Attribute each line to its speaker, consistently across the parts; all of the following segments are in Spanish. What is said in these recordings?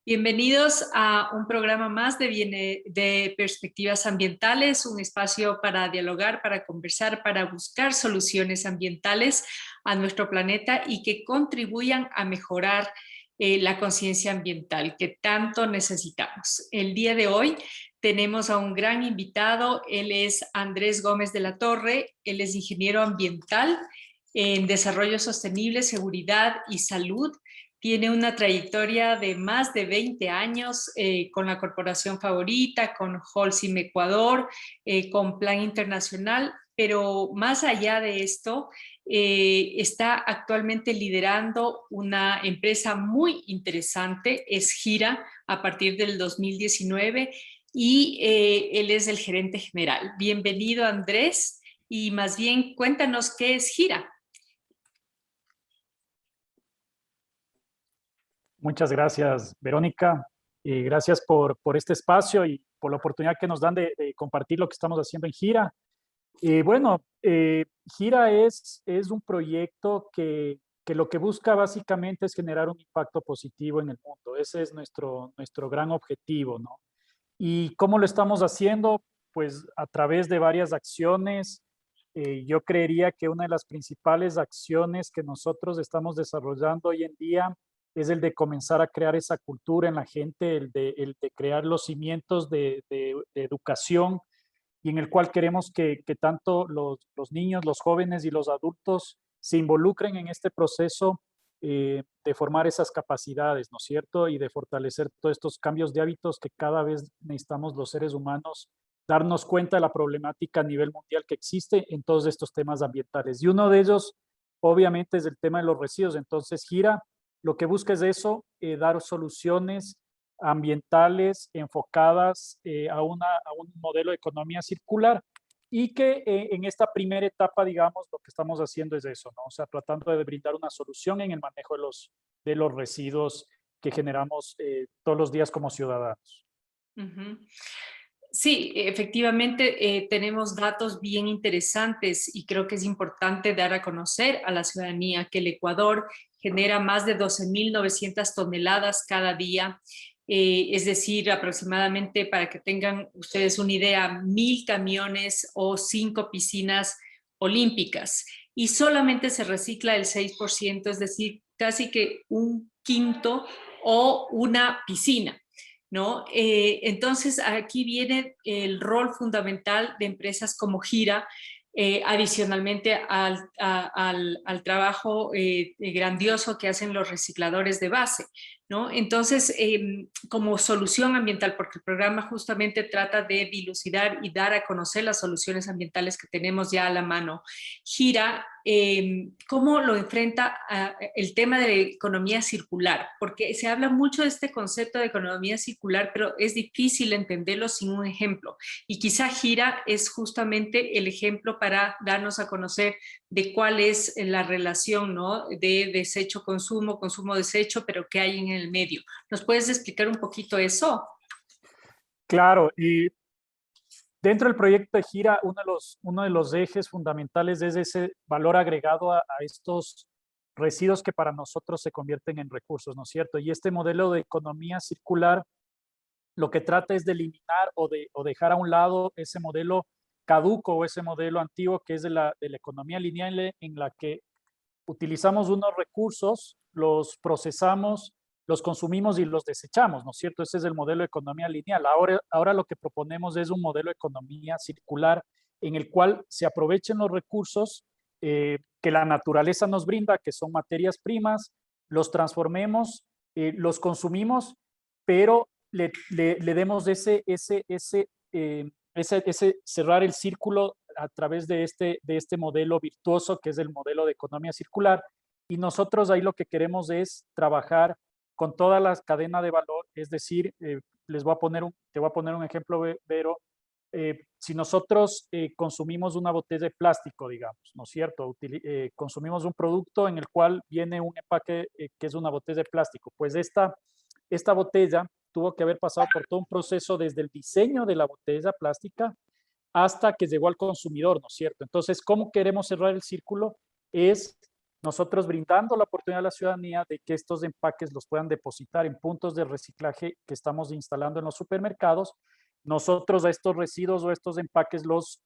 Speaker 1: Bienvenidos a un programa más de Perspectivas Ambientales, un espacio para dialogar, para conversar, para buscar soluciones ambientales a nuestro planeta y que contribuyan a mejorar la conciencia ambiental que tanto necesitamos. El día de hoy tenemos a un gran invitado, él es Andrés Gómez de la Torre, él es ingeniero ambiental en desarrollo sostenible, seguridad y salud. Tiene una trayectoria de más de 20 años con la corporación favorita, con Holcim Ecuador, con Plan Internacional, pero más allá de esto, está actualmente liderando una empresa muy interesante, es Gira, a partir del 2019, y él es el gerente general. Bienvenido, Andrés, y más bien cuéntanos qué es Gira.
Speaker 2: Muchas gracias, Verónica. Gracias por este espacio y por la oportunidad que nos dan de compartir lo que estamos haciendo en Gira. Gira es un proyecto que lo que busca básicamente es generar un impacto positivo en el mundo. Ese es nuestro gran objetivo, ¿no? ¿Y cómo lo estamos haciendo? Pues a través de varias acciones. Yo creería que una de las principales acciones que nosotros estamos desarrollando hoy en día es el de comenzar a crear esa cultura en la gente, el de crear los cimientos de educación y en el cual queremos que tanto los niños, los jóvenes y los adultos se involucren en este proceso de formar esas capacidades, ¿no es cierto? Y de fortalecer todos estos cambios de hábitos que cada vez necesitamos los seres humanos darnos cuenta de la problemática a nivel mundial que existe en todos estos temas ambientales. Y uno de ellos, obviamente, es el tema de los residuos. Entonces, Gira lo que busca es eso, dar soluciones ambientales enfocadas a un modelo de economía circular y que en esta primera etapa, digamos, lo que estamos haciendo es eso, ¿no? O sea, tratando de brindar una solución en el manejo de los residuos que generamos todos los días como ciudadanos.
Speaker 1: Uh-huh. Sí, efectivamente tenemos datos bien interesantes y creo que es importante dar a conocer a la ciudadanía que el Ecuador genera más de 12.900 toneladas cada día, es decir, aproximadamente, para que tengan ustedes una idea, 1.000 camiones o 5 piscinas olímpicas. Y solamente se recicla el 6%, es decir, casi que un quinto o una piscina, ¿no? Entonces, aquí viene el rol fundamental de empresas como Gira, adicionalmente al trabajo grandioso que hacen los recicladores de base, ¿no? Entonces, como solución ambiental, porque el programa justamente trata de dilucidar y dar a conocer las soluciones ambientales que tenemos ya a la mano, Gira, ¿cómo lo enfrenta el tema de la economía circular? Porque se habla mucho de este concepto de economía circular, pero es difícil entenderlo sin un ejemplo. Y quizá Gira es justamente el ejemplo para darnos a conocer de cuál es la relación, ¿no? De desecho-consumo, consumo-desecho, pero qué hay en el medio. ¿Nos puedes explicar un poquito eso?
Speaker 2: Claro, y dentro del proyecto de Gira, uno de los ejes fundamentales es ese valor agregado a estos residuos que para nosotros se convierten en recursos, ¿no es cierto? Y este modelo de economía circular lo que trata es de eliminar o dejar a un lado ese modelo caduco o ese modelo antiguo que es de la economía lineal en la que utilizamos unos recursos, los procesamos, los consumimos y los desechamos, ¿no es cierto? Ese es el modelo de economía lineal. Ahora lo que proponemos es un modelo de economía circular en el cual se aprovechen los recursos que la naturaleza nos brinda, que son materias primas, los transformemos, los consumimos, pero le demos ese cerrar el círculo a través de este modelo virtuoso que es el modelo de economía circular. Y nosotros ahí lo que queremos es trabajar con toda la cadena de valor, es decir, te voy a poner un ejemplo, Vero. Si nosotros consumimos una botella de plástico, digamos, ¿no es cierto? Consumimos un producto en el cual viene un empaque que es una botella de plástico, pues esta botella tuvo que haber pasado por todo un proceso desde el diseño de la botella plástica hasta que llegó al consumidor, ¿no es cierto? Entonces, ¿cómo queremos cerrar el círculo? Es nosotros brindando la oportunidad a la ciudadanía de que estos empaques los puedan depositar en puntos de reciclaje que estamos instalando en los supermercados. Nosotros a estos residuos o estos empaques los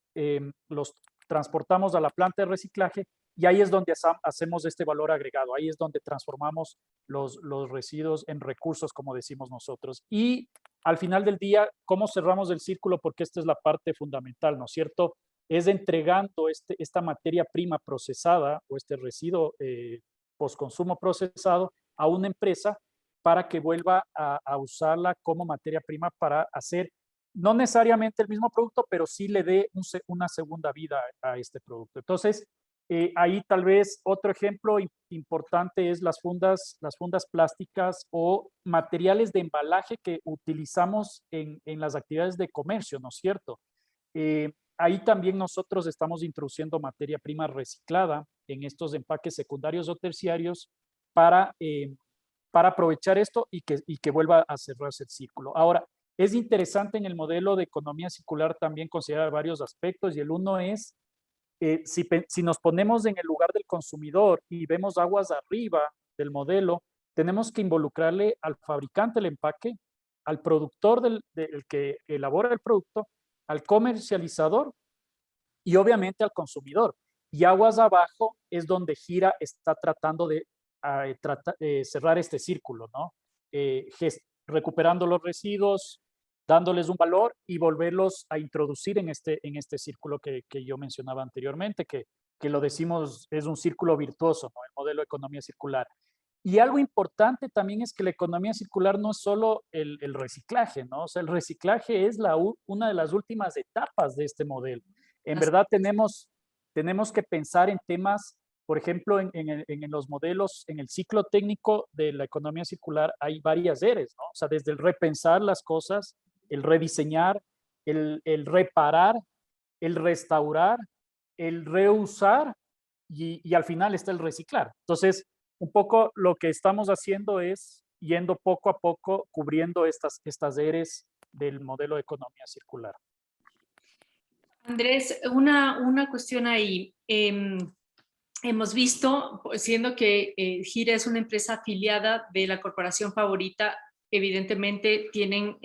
Speaker 2: transportamos a la planta de reciclaje y ahí es donde hacemos este valor agregado, ahí es donde transformamos los residuos en recursos, como decimos nosotros. Y al final del día, ¿cómo cerramos el círculo? Porque esta es la parte fundamental, ¿no es cierto? Es entregando esta materia prima procesada o este residuo postconsumo procesado a una empresa para que vuelva a usarla como materia prima para hacer no necesariamente el mismo producto, pero sí le dé una segunda vida a este producto. Entonces, ahí tal vez otro ejemplo importante es las fundas plásticas o materiales de embalaje que utilizamos en las actividades de comercio, ¿no es cierto? Ahí también nosotros estamos introduciendo materia prima reciclada en estos empaques secundarios o terciarios para aprovechar esto y que vuelva a cerrarse el círculo. Ahora, es interesante en el modelo de economía circular también considerar varios aspectos y el uno es, si nos ponemos en el lugar del consumidor y vemos aguas arriba del modelo, tenemos que involucrarle al fabricante del empaque, al productor del que elabora el producto, al comercializador y obviamente al consumidor. Y aguas abajo es donde Gira está tratando de cerrar este círculo, ¿no? Recuperando los residuos, dándoles un valor y volverlos a introducir en este círculo que yo mencionaba anteriormente, que lo decimos es un círculo virtuoso, ¿no? El modelo de economía circular. Y algo importante también es que la economía circular no es solo el reciclaje, ¿no? O sea, el reciclaje es una de las últimas etapas de este modelo. En verdad tenemos que pensar en temas, por ejemplo, en los modelos, en el ciclo técnico de la economía circular hay varias eres, ¿no? O sea, desde el repensar las cosas, el rediseñar, el reparar, el restaurar, el reusar y al final está el reciclar. Entonces, un poco lo que estamos haciendo es yendo poco a poco cubriendo estas eres del modelo de economía circular.
Speaker 1: Andrés, una cuestión ahí. Hemos visto, siendo que Gira es una empresa afiliada de la corporación Favorita, evidentemente tienen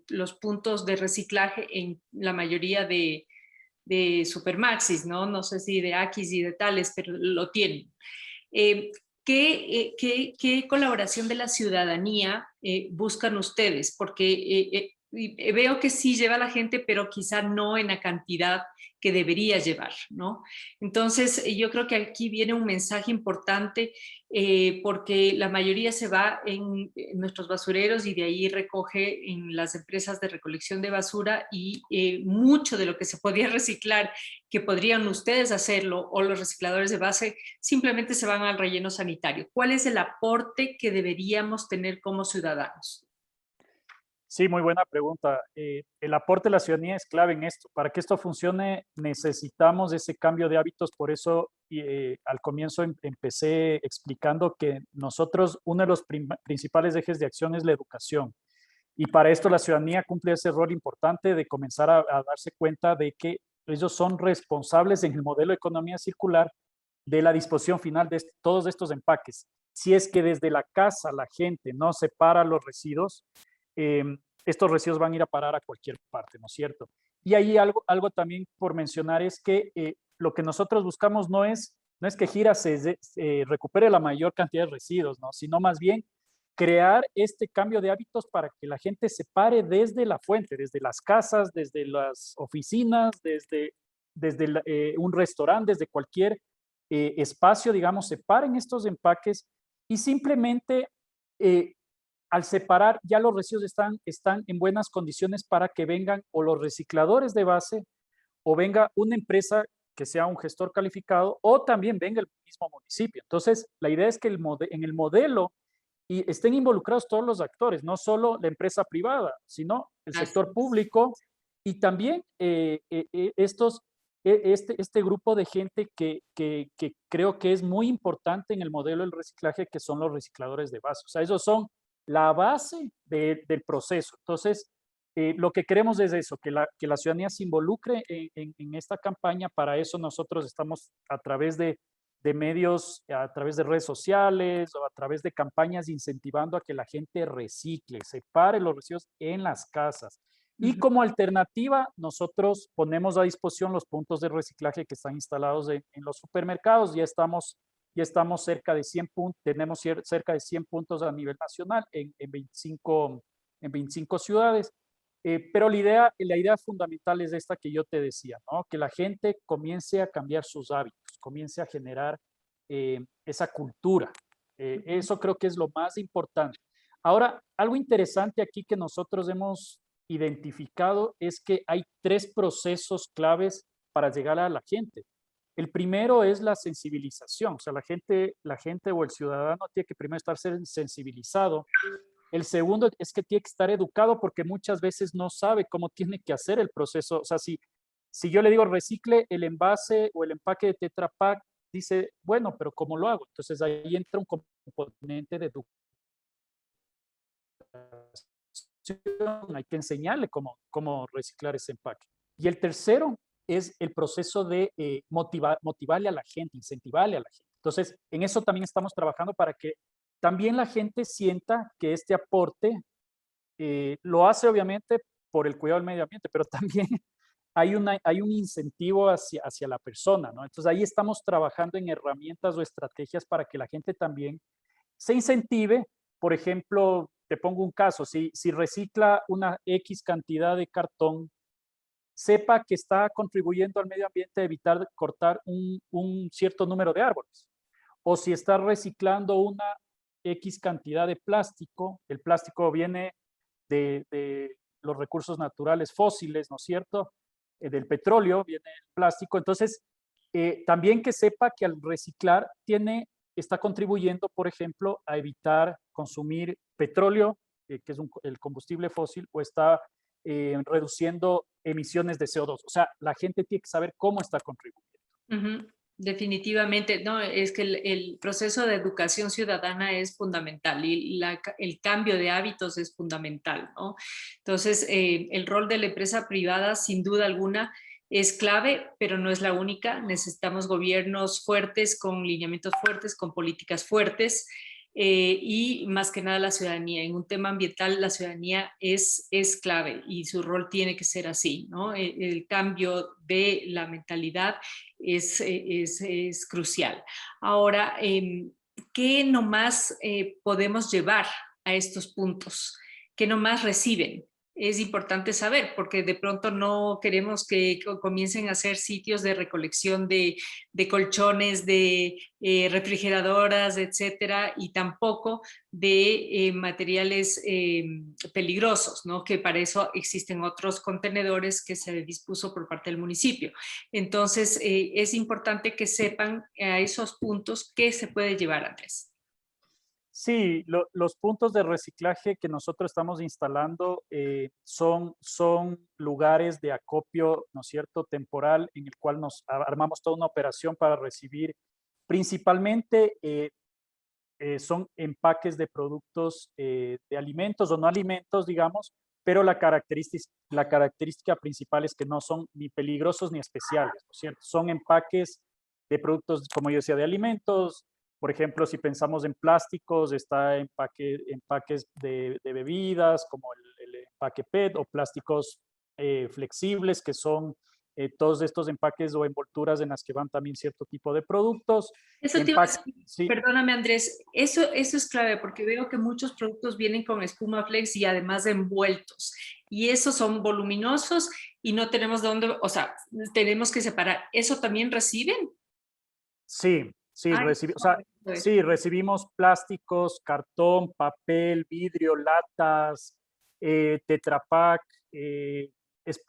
Speaker 1: los puntos de reciclaje en la mayoría de Supermaxis, ¿no? No sé si de Akis y de tales, pero lo tienen. Eh, ¿Qué colaboración de la ciudadanía buscan ustedes? Porque veo que sí lleva la gente, pero quizá no en la cantidad que debería llevar, ¿no? Entonces, yo creo que aquí viene un mensaje importante porque la mayoría se va en nuestros basureros y de ahí recoge en las empresas de recolección de basura y mucho de lo que se podía reciclar, que podrían ustedes hacerlo o los recicladores de base, simplemente se van al relleno sanitario. ¿Cuál es el aporte que deberíamos tener como ciudadanos?
Speaker 2: Sí, muy buena pregunta. El aporte de la ciudadanía es clave en esto. Para que esto funcione necesitamos ese cambio de hábitos. Por eso al comienzo empecé explicando que nosotros uno de los principales ejes de acción es la educación. Y para esto la ciudadanía cumple ese rol importante de comenzar a darse cuenta de que ellos son responsables en el modelo de economía circular de la disposición final de todos estos empaques. Si es que desde la casa la gente no separa los residuos, eh, estos residuos van a ir a parar a cualquier parte, ¿no es cierto? Y ahí algo también por mencionar es que lo que nosotros buscamos no es que Gira se recupere la mayor cantidad de residuos, ¿no? Sino más bien crear este cambio de hábitos para que la gente se pare desde la fuente, desde las casas, desde las oficinas, desde un restaurante, desde cualquier espacio, digamos, separen estos empaques y simplemente al separar ya los residuos están en buenas condiciones para que vengan o los recicladores de base o venga una empresa que sea un gestor calificado o también venga el mismo municipio. Entonces, la idea es que en el modelo y estén involucrados todos los actores, no solo la empresa privada, sino el
Speaker 1: Así
Speaker 2: sector
Speaker 1: es.
Speaker 2: público y también este grupo de gente que creo que es muy importante en el modelo del reciclaje, que son los recicladores de base. O sea, esos son la base del proceso. Entonces, lo que queremos es eso, que la ciudadanía se involucre en esta campaña. Para eso nosotros estamos a través de de medios a través de redes sociales o a través de campañas incentivando a que la gente recicle, separe los residuos en las casas. Y
Speaker 1: Ujú.
Speaker 2: como alternativa, nosotros ponemos a disposición los puntos de reciclaje que están instalados en los supermercados. Ya estamos cerca de 100 puntos, tenemos cerca de 100 puntos a nivel nacional en 25 ciudades. Pero la idea fundamental es esta que yo te decía, ¿no? Que la gente comience a cambiar sus hábitos, comience a generar esa cultura.
Speaker 1: Ujú.
Speaker 2: Eso creo que es lo más importante. Ahora, algo interesante aquí que nosotros hemos identificado es que hay tres procesos claves para llegar a la gente. El primero es la sensibilización, o sea, la gente o el ciudadano tiene que primero estar sensibilizado. El segundo es que tiene que estar educado porque muchas veces no sabe cómo tiene que hacer el proceso. O sea, si yo le digo recicle el envase o el empaque de Tetra Pak, dice, bueno, pero ¿cómo lo hago? Entonces ahí entra un componente de educación, hay que enseñarle cómo reciclar ese empaque. Y el tercero es el proceso de motivarle a la gente, incentivarle a la gente. Entonces, en eso también estamos trabajando para que también la gente sienta que este aporte lo hace obviamente por el cuidado del medio ambiente, pero también hay un incentivo hacia la persona, ¿no? Entonces ahí estamos trabajando en herramientas o estrategias para que la gente también se incentive. Por ejemplo, te pongo un caso, si recicla una X cantidad de cartón, sepa que está contribuyendo al medio ambiente a evitar cortar un cierto número de árboles. O si está reciclando una X cantidad de plástico, el plástico viene de los recursos naturales fósiles, ¿no es cierto? Del petróleo viene el plástico. Entonces, también que sepa que al reciclar está contribuyendo, por ejemplo, a evitar consumir petróleo, que es el combustible fósil, o está reduciendo emisiones de CO2. O sea, la gente tiene que saber cómo está contribuyendo.
Speaker 1: Ujú. Definitivamente, no, es que el proceso de educación ciudadana es fundamental y el cambio de hábitos es fundamental, ¿no? Entonces, el rol de la empresa privada, sin duda alguna, es clave, pero no es la única. Necesitamos gobiernos fuertes, con lineamientos fuertes, con políticas fuertes, y más que nada la ciudadanía. En un tema ambiental, la ciudadanía es clave y su rol tiene que ser así, ¿no? El cambio de la mentalidad es crucial. Ahora, ¿qué nomás podemos llevar a estos puntos? ¿Qué nomás reciben? Es importante saber, porque de pronto no queremos que comiencen a hacer sitios de recolección de colchones, de refrigeradoras, etcétera, y tampoco de materiales peligrosos, ¿no? Que para eso existen otros contenedores que se dispuso por parte del municipio. Entonces, es importante que sepan a esos puntos qué se puede llevar, Andrés.
Speaker 2: Sí, los puntos de reciclaje que nosotros estamos instalando son lugares de acopio, ¿no es cierto?, temporal, en el cual nos armamos toda una operación para recibir principalmente son empaques de productos de alimentos o no alimentos, digamos, pero la característica principal es que no son ni peligrosos ni especiales, ¿no es cierto? Son empaques de productos, como yo decía, de alimentos. Por ejemplo, si pensamos en plásticos, está empaques de bebidas, como el empaque PET, o plásticos flexibles, que son todos estos empaques o envolturas en las que van también cierto tipo de productos.
Speaker 1: Eso te iba a decir,
Speaker 2: Sí,
Speaker 1: perdóname Andrés, eso es clave porque veo que muchos productos vienen con espuma flex y además envueltos y esos son voluminosos y no tenemos dónde, o sea, tenemos que separar. ¿Eso también reciben?
Speaker 2: sí,
Speaker 1: Ay,
Speaker 2: o sea,
Speaker 1: no,
Speaker 2: sí, recibimos plásticos, cartón, papel, vidrio, latas, Tetra Pak,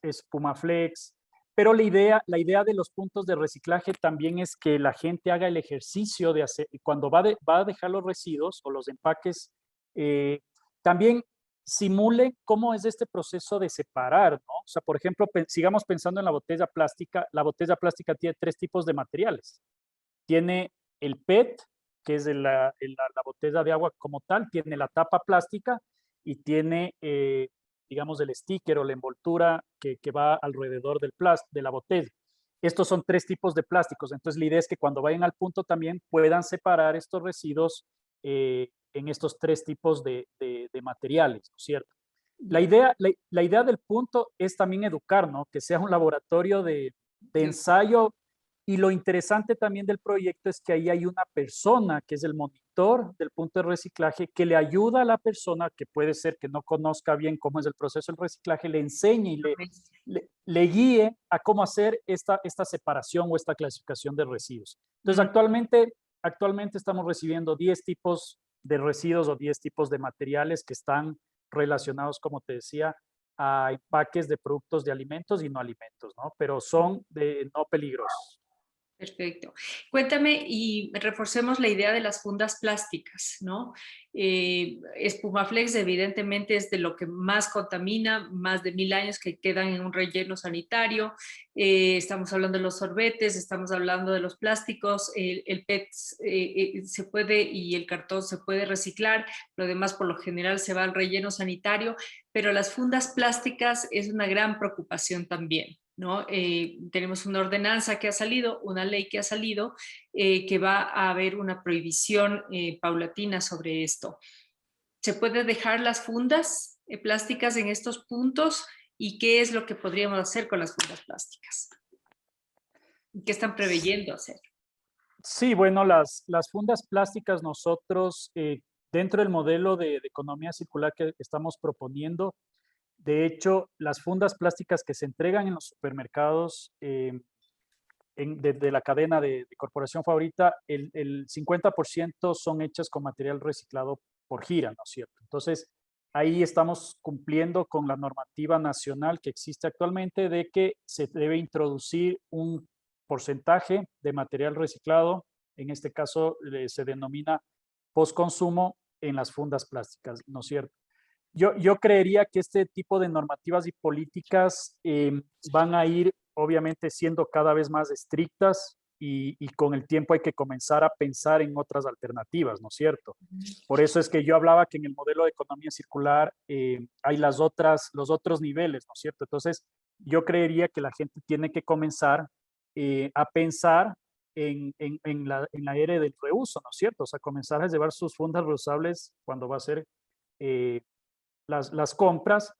Speaker 2: Espumaflex, pero la idea de los puntos de reciclaje también es que la gente haga el ejercicio de hacer, cuando va a dejar los residuos o los empaques, también simule cómo es este proceso de separar, ¿no? O sea, por ejemplo, sigamos pensando en la botella plástica tiene tres tipos de materiales. Tiene el PET, que es la botella de agua como tal, tiene la tapa plástica y tiene, digamos, el sticker o la envoltura que va alrededor de la botella. estos son 3 tipos de plásticos. Entonces, la idea es que cuando vayan al punto también puedan separar estos residuos en estos 3 tipos de materiales, ¿no es cierto?
Speaker 1: Ya.
Speaker 2: La idea del punto es también educar, ¿no? Que sea un laboratorio de
Speaker 1: De-
Speaker 2: ensayo. Y lo interesante también del proyecto es que ahí hay una persona que es el monitor del punto de reciclaje que le ayuda a la persona que puede ser que no conozca bien cómo es el proceso del reciclaje, le enseñe y le guíe a cómo hacer esta separación o esta clasificación de residuos. Entonces,
Speaker 1: Mm.
Speaker 2: actualmente estamos recibiendo 10 tipos de residuos o 10 tipos de materiales que están relacionados, como te decía, a empaques de productos de alimentos y no alimentos, ¿no? Pero son no peligrosos.
Speaker 1: Perfecto. Cuéntame y reforcemos la idea de las fundas plásticas, ¿no? Espumaflex evidentemente es de lo que más contamina, más de 1000 años que quedan en un relleno sanitario. Estamos hablando de los sorbetes, estamos hablando de los plásticos, el PET se puede y el cartón se puede reciclar, lo demás por lo general se va al relleno sanitario, pero las fundas plásticas es una gran preocupación también, ¿no? Tenemos una ordenanza que ha salido, una ley que ha salido, que va a haber una prohibición paulatina sobre esto. ¿Se puede dejar las fundas plásticas en estos puntos? ¿Y qué es lo que podríamos hacer con las fundas plásticas? ¿Qué están preveyendo hacer?
Speaker 2: Sí, bueno, las fundas plásticas nosotros, dentro del modelo de economía circular que estamos proponiendo, de hecho, las fundas plásticas que se entregan en los supermercados, de la cadena de Corporación Favorita, el 50% son hechas con material reciclado por gira, ¿no es cierto? Entonces, ahí estamos cumpliendo con la normativa nacional que existe actualmente de que se debe introducir un porcentaje de material reciclado, en este caso se denomina postconsumo en las fundas plásticas, ¿no es cierto? Yo creería que este tipo de normativas y políticas van a ir, obviamente, siendo cada vez más estrictas y con el tiempo hay que comenzar a pensar en otras alternativas, ¿no es cierto? Por eso es que yo hablaba que en el modelo de economía circular hay los otros niveles, ¿no es cierto? Entonces, yo creería que la gente tiene que comenzar a pensar en la era del reuso, ¿no es cierto? O sea, comenzar a llevar sus fundas reusables cuando va a ser eh, las compras,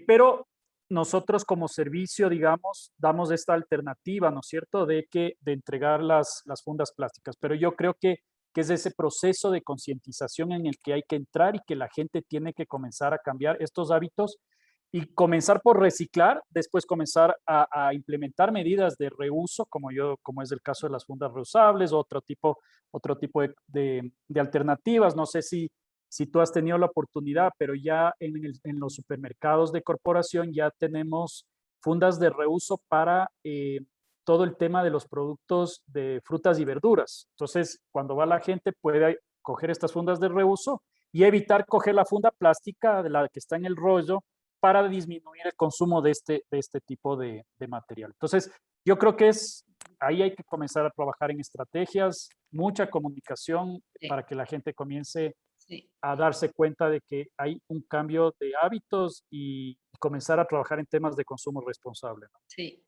Speaker 2: pero nosotros como servicio, digamos, damos esta alternativa, ¿no es cierto?, de entregar las fundas plásticas. Pero yo creo que es ese proceso de concientización en el que hay que entrar y que la gente tiene que comenzar a cambiar estos hábitos y comenzar por reciclar, después comenzar a implementar medidas de reuso, como es el caso de las fundas reusables, otro tipo de alternativas. No sé si tú has tenido la oportunidad, pero ya en los supermercados de corporación ya tenemos fundas de reuso para todo el tema de los productos de frutas y verduras. Entonces, cuando va la gente puede coger estas fundas de reuso y evitar coger la funda plástica de la que está en el rollo para disminuir el consumo de este tipo de material. Entonces, yo creo que ahí hay que comenzar a trabajar en estrategias, mucha comunicación
Speaker 1: Sí,
Speaker 2: para que la gente comience
Speaker 1: sí,
Speaker 2: a darse cuenta de que hay un cambio de hábitos y comenzar a trabajar en temas de consumo responsable, ¿no?
Speaker 1: sí.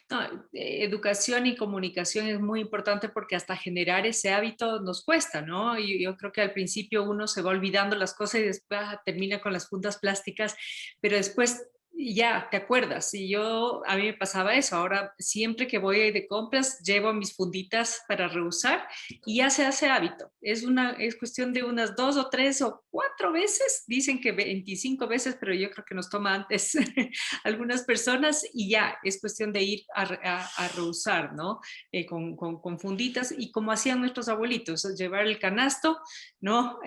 Speaker 1: No, educación y comunicación es muy importante porque hasta generar ese hábito nos cuesta, ¿no? Y yo creo que al principio uno se va olvidando las cosas y después termina con las fundas plásticas, pero después ya te acuerdas. Y a mí me pasaba eso. Ahora, siempre que voy de compras, llevo mis funditas para reusar y ya se hace hábito. Es cuestión de unas 2 o 3 o 4 veces. Dicen que 25 veces, pero yo creo que nos toma antes algunas personas y ya es cuestión de ir a reusar, ¿no? Con funditas y como hacían nuestros abuelitos, llevar el canasto, ¿no?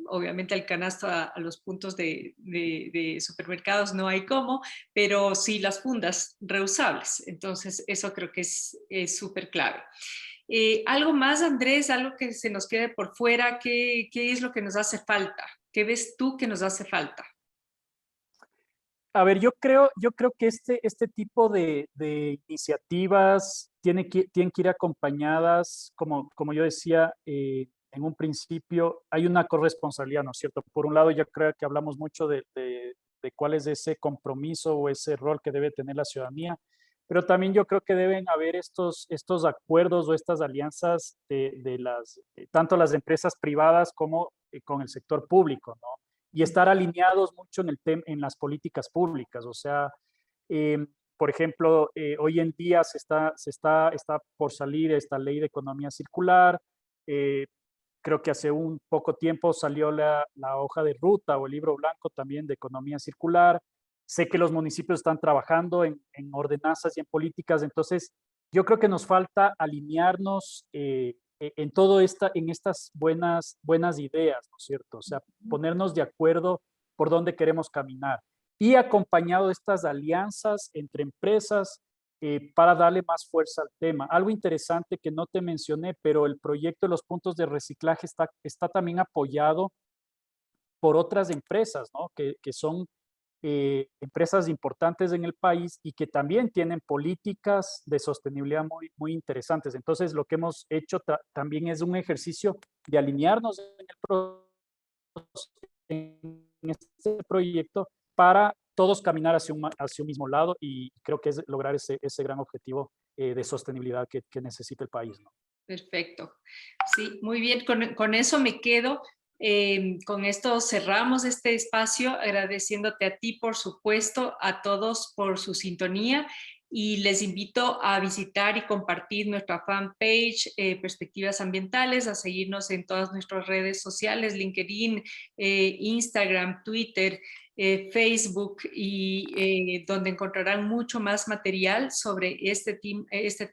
Speaker 1: Obviamente el canasto a los puntos de supermercados no hay cómo, pero sí las fundas reusables. Entonces, eso creo que es súper clave. ¿Algo más, Andrés? ¿Algo que se nos quede por fuera? ¿Qué es lo que nos hace falta? ¿Qué ves tú que nos hace falta?
Speaker 2: A ver, yo creo que este tipo de iniciativas tienen que ir acompañadas, como yo decía en un principio, hay una corresponsabilidad, ¿no es cierto? Por un lado, yo creo que hablamos mucho de cuál es ese compromiso o ese rol que debe tener la ciudadanía, pero también yo creo que deben haber estos acuerdos o estas alianzas tanto las empresas privadas como con el sector público, ¿no? Y estar alineados mucho en las políticas públicas. O sea, por ejemplo, hoy en día está por salir esta ley de economía circular. eh, Creo que hace un poco tiempo salió la hoja de ruta o el libro blanco también de economía circular. Sé que los municipios están trabajando en ordenanzas y en políticas, entonces yo creo que nos falta alinearnos en estas buenas ideas, ¿no es cierto? O sea, ponernos de acuerdo por dónde queremos caminar y acompañado de estas alianzas entre empresas para darle más fuerza al tema. Algo interesante que no te mencioné, pero el proyecto de los puntos de reciclaje está también apoyado por otras empresas, ¿no? Que son empresas importantes en el país y que también tienen políticas de sostenibilidad muy interesantes. Entonces, lo que hemos hecho también es un ejercicio de alinearnos en este proyecto para todos caminar hacia un mismo lado, y creo que es lograr ese gran objetivo de sostenibilidad que necesita el país, ¿no?
Speaker 1: Perfecto. Sí, muy bien. Con eso me quedo. Con esto cerramos este espacio, agradeciéndote a ti, por supuesto, a todos por su sintonía, y les invito a visitar y compartir nuestra fanpage Perspectivas Ambientales, a seguirnos en todas nuestras redes sociales, LinkedIn, Instagram, Twitter, Facebook, y donde encontrarán mucho más material sobre este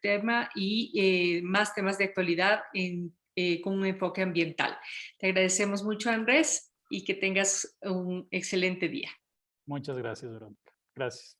Speaker 1: tema y más temas de actualidad con un enfoque ambiental. Te agradecemos mucho, Andrés, y que tengas un excelente día.
Speaker 2: Muchas gracias, Verónica. Gracias.